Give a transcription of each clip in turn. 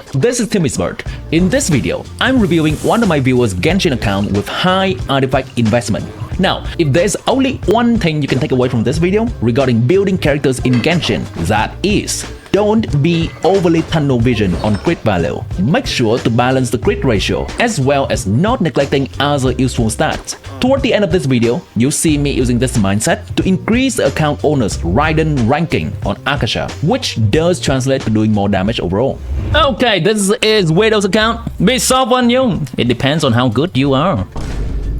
Hello, this is Timmy Smart. In this video, I'm reviewing one of my viewers' Genshin account with high artifact investment. Now, if there's only one thing you can take away from this video regarding building characters in Genshin, that is, don't be overly tunnel vision on crit value. Make sure to balance the crit ratio, as well as not neglecting other useful stats. Toward the end of this video, you'll see me using this mindset to increase the account owner's RAIDEN ranking on Akasha, which does translate to doing more damage overall. Okay, this is Widow's account. Be soft on you. It depends on how good you are.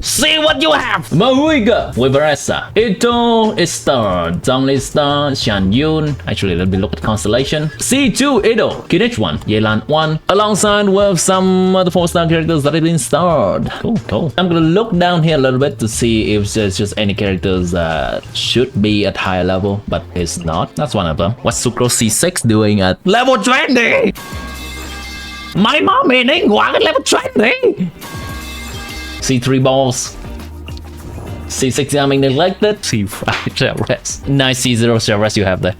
See what you have! Mahuiga with Veressa, Ito, Star, Zhongli Star, Shan Yun. Actually, let me look at Constellation. C2, Ito, Kinich 1, Yelan 1, alongside with some other 4-star characters that have been starred. Cool. I'm gonna look down here a little bit to see if there's just any characters that should be at higher level, but it's not. That's one of them. What's Sucro C6 doing at level 20? My mom meaning one at level 20! C3 balls. C6 jamming neglected. C5 shell rest. Nice C0 shell rest you have there.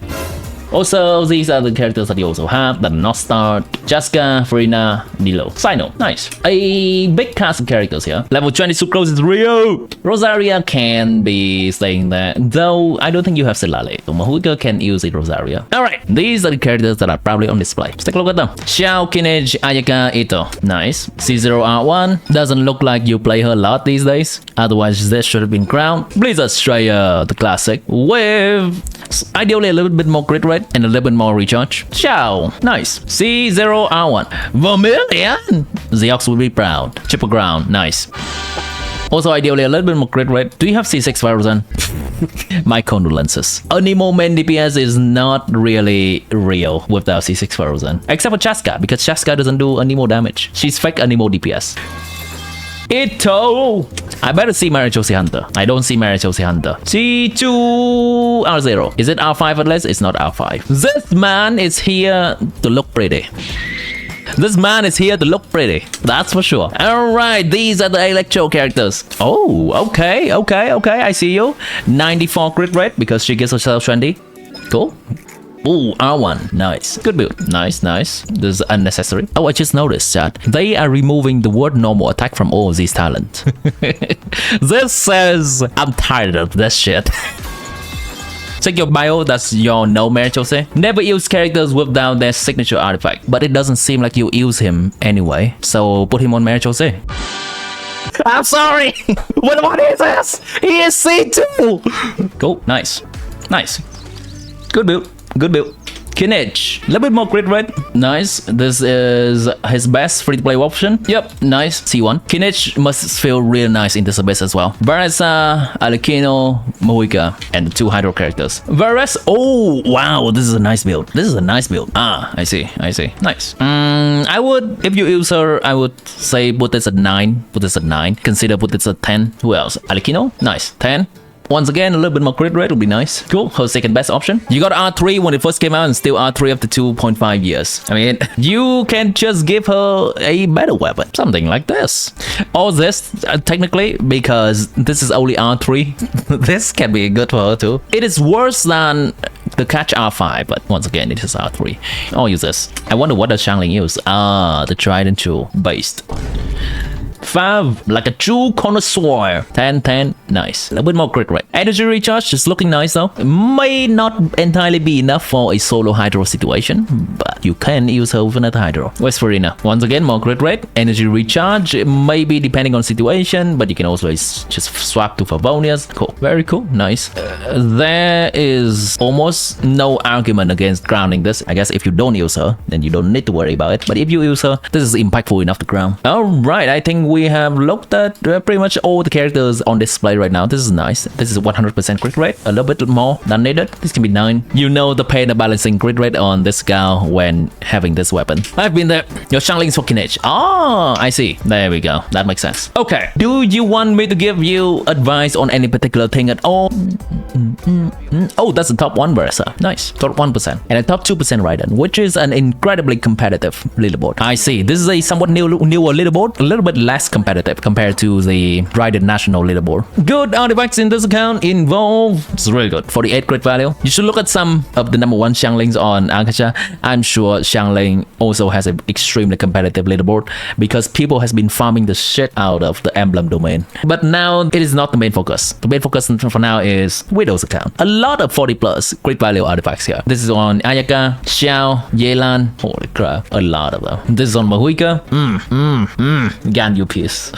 Also, these are the characters that you also have that are not starred. Jaska, Farina, Nilo. Sino, nice. A big cast of characters here. Level 20 Sucrose is Rio. Rosaria can be staying there, though I don't think you have Silale. So Mahuika can use it Rosaria. Alright, these are the characters that are probably on display. Let's take a look at them. Xiao, Kinage, Ayaka, Ito. Nice. C0R1. Doesn't look like you play her a lot these days. Otherwise, this should have been crowned. Blizzard Strayer, the classic, with ideally a little bit more crit rate and a little bit more recharge. Xiao, nice. C0R1. Vermilion. Zeox will be proud. Chipper Ground, nice. Also ideally a little bit more crit rate. Do you have C6 Faruzan? My condolences. Anemo main DPS is not really real without C6 Faruzan. Except for Chaska, because Chaska doesn't do Anemo damage. She's fake Anemo DPS. Ito! I better see Marichosi Hunter. I don't see Marichosi Hunter. C2 R0. Is it R5 at least? It's not R5. This man is here to look pretty. This man is here to look pretty. That's for sure. Alright, these are the Electro characters. Oh, okay. I see you. 94 crit rate because she gives herself trendy. Cool. Ooh, R1. Nice. Good build. Nice. This is unnecessary. Oh, I just noticed that they are removing the word normal attack from all of these talents. This says, I'm tired of this shit. Check your bio, that's your no Marichose. Never use characters without their signature artifact, but it doesn't seem like you use him anyway, so put him on Marichose. I'm sorry! What is this? He is C2! Cool, nice. Good build. Kinich, a little bit more crit rate. Nice. This is his best free-to-play option. Yep, nice. C1. Kinich must feel real nice in this abyss as well. Varesa, Alecchino, Moika, and the 2 Hydro characters. Vares, oh wow, this is a nice build. Ah, I see. Nice. I would, if you use her, I would say put this at 9. Consider put this at 10. Who else? Alecchino, nice. 10. Once again, a little bit more crit rate would be nice. Cool, her second best option. You got R3 when it first came out and still R3 after 2.5 years. I mean, you can just give her a better weapon. Something like this. Or this, technically, because this is only R3. This can be good for her too. It is worse than the catch R5, but once again, it is R3. I'll use this. I wonder what does Xiangling use? Ah, the Trident Jewel based. 5, like a true connoisseur. 10, nice. A little bit more crit rate. Energy recharge is looking nice though. It may not entirely be enough for a solo Hydro situation, but you can use her with another Hydro. Where's Farina? Once again, more crit rate. Energy recharge, it may be depending on situation, but you can also just swap to Favonias. Cool, very cool, nice. There is almost no argument against grounding this. I guess if you don't use her, then you don't need to worry about it. But if you use her, this is impactful enough to ground. Alright, I think we have looked at pretty much all the characters on display right now. This is nice. This is 100% crit rate. A little bit more than needed. This can be 9. You know the pain of balancing crit rate on this gal when having this weapon. I've been there. Your Xiangling's for Kinech. Ah, I see. There we go. That makes sense. Okay. Do you want me to give you advice on any particular thing at all? Oh, that's the top 1 Berser. Nice. Top 1%. And a top 2% Raiden, which is an incredibly competitive leaderboard. I see. This is a somewhat newer leaderboard, a little bit less competitive compared to the Raiden National leaderboard. Good artifacts in this account involved. It's really good. 48 crit value. You should look at some of the number 1 Xianglings on Arcacha. I'm sure Xiangling also has an extremely competitive leaderboard because people has been farming the shit out of the emblem domain. But now it is not the main focus. The main focus for now is Widow's account. A lot of 40 plus crit value artifacts here. This is on Ayaka, Xiao, Yelan. Holy crap, a lot of them. This is on Mahuika. Ganyu piece.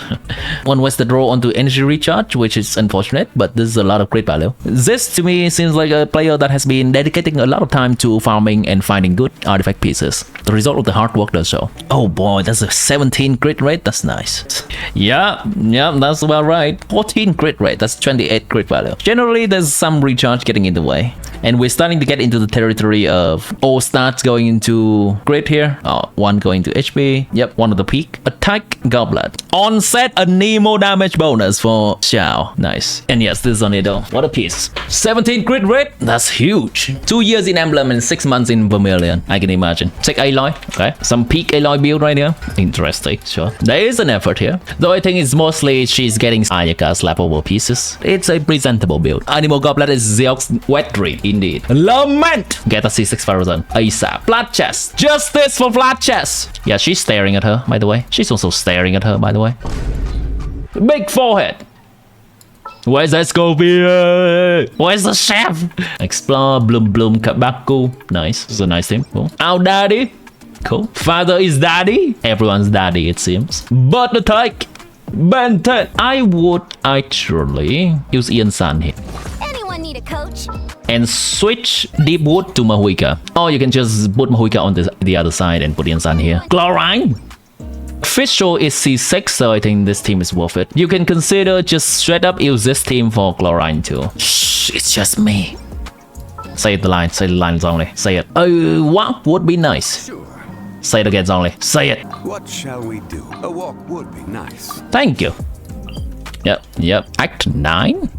One wasted roll onto energy recharge, which is unfortunate, but this is a lot of crit value. This to me seems like a player that has been dedicating a lot of time to farming and finding good artifact pieces. The result of the hard work does show. Oh boy, that's a 17 crit rate. That's nice. Yeah, that's about right. 14 crit rate. That's 28 crit value. Generally, there's some recharge getting in the way. And we're starting to get into the territory of all stats going into crit here. Oh, one going to HP. Yep, one of the peak. Attack Goblet. Onset a Nemo damage bonus for Xiao. Nice. And yes, this is on Edo. What a piece. 17 crit rate. That's huge. 2 years in Emblem and 6 months in Vermilion. I can imagine. Take Aloy. Okay. Some peak Aloy build right here. Interesting. Sure. There is an effort here. Though I think it's mostly she's getting Ayaka's leftover pieces. It's a presentable build. Animal Goblet is Zeok's wet dream. Indeed. Lament! Get a C6000 ASAP. Flat chest. Justice for flat chest. Yeah, she's staring at her, by the way. She's also staring at her, by the way. Big forehead. Where's that Scorpion? Where's the chef? Explore, Bloom, Kabaku. Nice. It's a nice team. Cool. Our daddy. Cool. Father is daddy. Everyone's daddy, it seems. But the tyke. Benton. I would actually use Ian San here. Anyone need a coach? And switch Deepwood to Mahuika. Or you can just put Mahuika on the other side and put Ian San here. Chlorine. Official is C6, so I think this team is worth it. You can consider just straight up use this team for Chlorine too. Shh, it's just me. Say the line, say the lines only. Say it. What would be nice? Sure. Say it again only. Say it. What shall we do? A walk would be nice. Thank you. Yep. Act 9?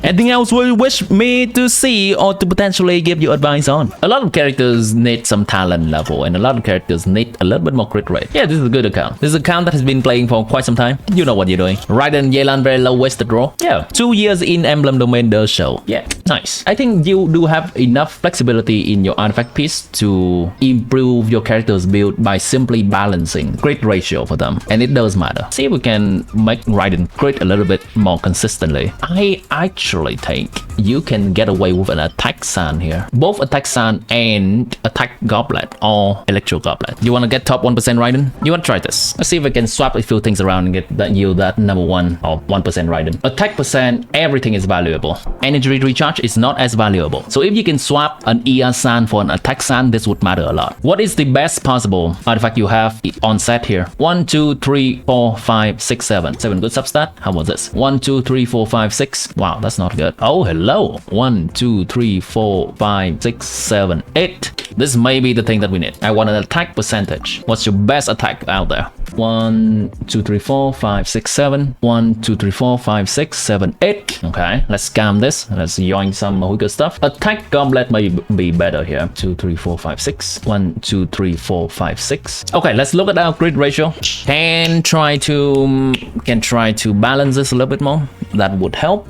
Anything else you wish me to see or to potentially give you advice on? A lot of characters need some talent level and a lot of characters need a little bit more crit rate. Yeah, this is a good account. This is an account that has been playing for quite some time. You know what you're doing. Raiden, Yelan, very low wasted roll. Yeah, 2 years in Emblem Domain does show. Yeah, nice. I think you do have enough flexibility in your artifact piece to improve your character's build by simply balancing crit ratio for them. And it does matter. See if we can make Raiden crit a little bit more consistently. I actually think you can get away with an attack San here. Both attack San and attack Goblet or Electro Goblet. You want to get top 1% Raiden? You want to try this? Let's see if I can swap a few things around and get that yield that number 1 or 1% Raiden. Attack percent, everything is valuable. Energy recharge is not as valuable. So if you can swap an ER San for an attack San, this would matter a lot. What is the best possible artifact you have on set here? 1, 2, 3, 4, 5, 6, 7. 7 good substat. How about this? 1, 2, 3, 4, 5, 6. Wow, that's not good. Oh, hello. 1, 2, 3, 4, 5, 6, 7, 8. This may be the thing that we need. I want an attack percentage. What's your best attack out there? 1, 2, 3, 4, 5, 6, 7. 1, 2, 3, 4, 5, 6, 7, 8. Okay, let's scam this. Let's yoink some Mahuika stuff. Attack Goblet may be better here. 2, 3, 4, 5, 6. 1, 2, 3, 4, 5, 6. Okay, let's look at our grid ratio. Can try to balance this a little bit more. That would help.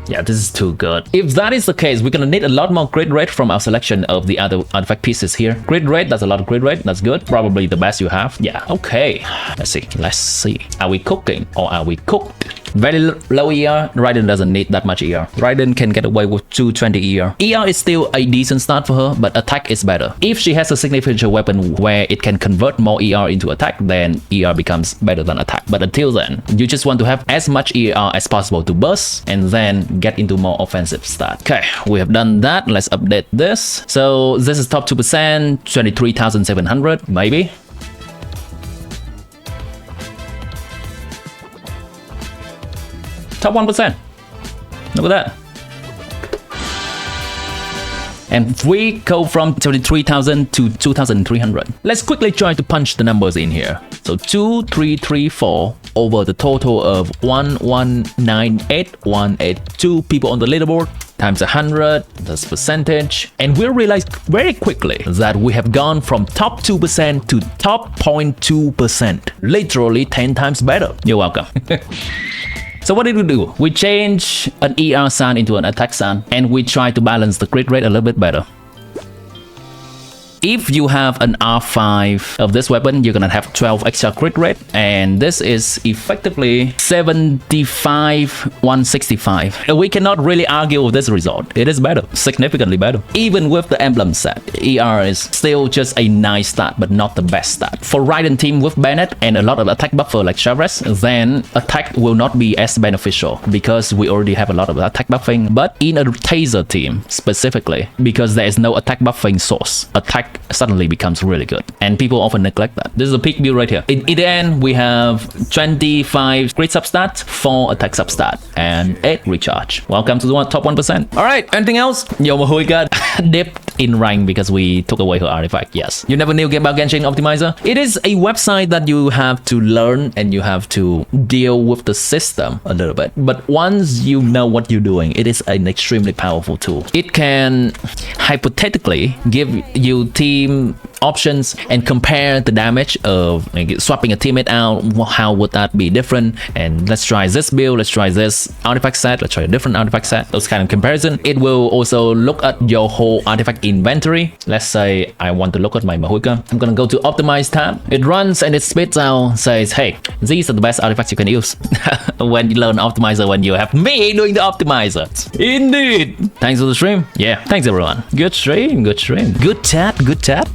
Yeah, this is too good. If that is the case, we're gonna need a lot more grid rate from our selection of the other artifact pieces here. Grid rate, that's a lot of grid rate. That's good. Probably the best you have. Yeah, okay. Let's see. Are we cooking or are we cooked? Very low ER. Raiden doesn't need that much ER. Raiden can get away with 220 ER. ER is still a decent start for her, but attack is better. If she has a significant weapon where it can convert more ER into attack, then ER becomes better than attack. But until then, you just want to have as much ER as possible to burst and then get into more offensive start. Okay, we have done that. Let's update this. So this is top 2%, 23,700 maybe. Top 1%. Look at that. And we go from 73,000 to 2,300. Let's quickly try to punch the numbers in here. So 2, 3, 3, 4, over the total of 1198182 people on the leaderboard times 100, that's percentage, and we'll realize very quickly that we have gone from top 2% to top 0.2%, literally 10 times better. You're welcome. So what did we do? We changed an ER sound into an attack sound, and we try to balance the crit rate a little bit better. If you have an R5 of this weapon, you're gonna have 12 extra crit rate, and this is effectively 75-165. We cannot really argue with this result. It is better, significantly better. Even with the emblem set, ER is still just a nice stat, but not the best stat. For Raiden team with Bennett and a lot of attack buffer like Chavez, then attack will not be as beneficial because we already have a lot of attack buffing. But in a Taser team specifically, because there is no attack buffing source, attack suddenly becomes really good, and people often neglect that. This is a peak build right here. In the end, we have 25 crit substat, 4 attack substat, and 8 recharge. Welcome to the top 1%. All right, anything else? Yo, Mahui got dipped in rank because we took away her artifact. Yes. You never knew about Genshin Optimizer? It is a website that you have to learn and you have to deal with the system a little bit. But once you know what you're doing, it is an extremely powerful tool. It can hypothetically give you team options and compare the damage of like, swapping a teammate out. How would that be different? And let's try this build, let's try this artifact set, let's try a different artifact set. Those kind of comparison. It will also look at your whole artifact inventory. Let's say I want to look at my Mahuika. I'm gonna go to optimize tab. It runs and it spits out, says, hey, these are the best artifacts you can use. When you learn optimizer, when you have me doing the optimizer. Indeed. Thanks for the stream. Yeah, thanks everyone. Good stream, good stream. Good chat, good chat.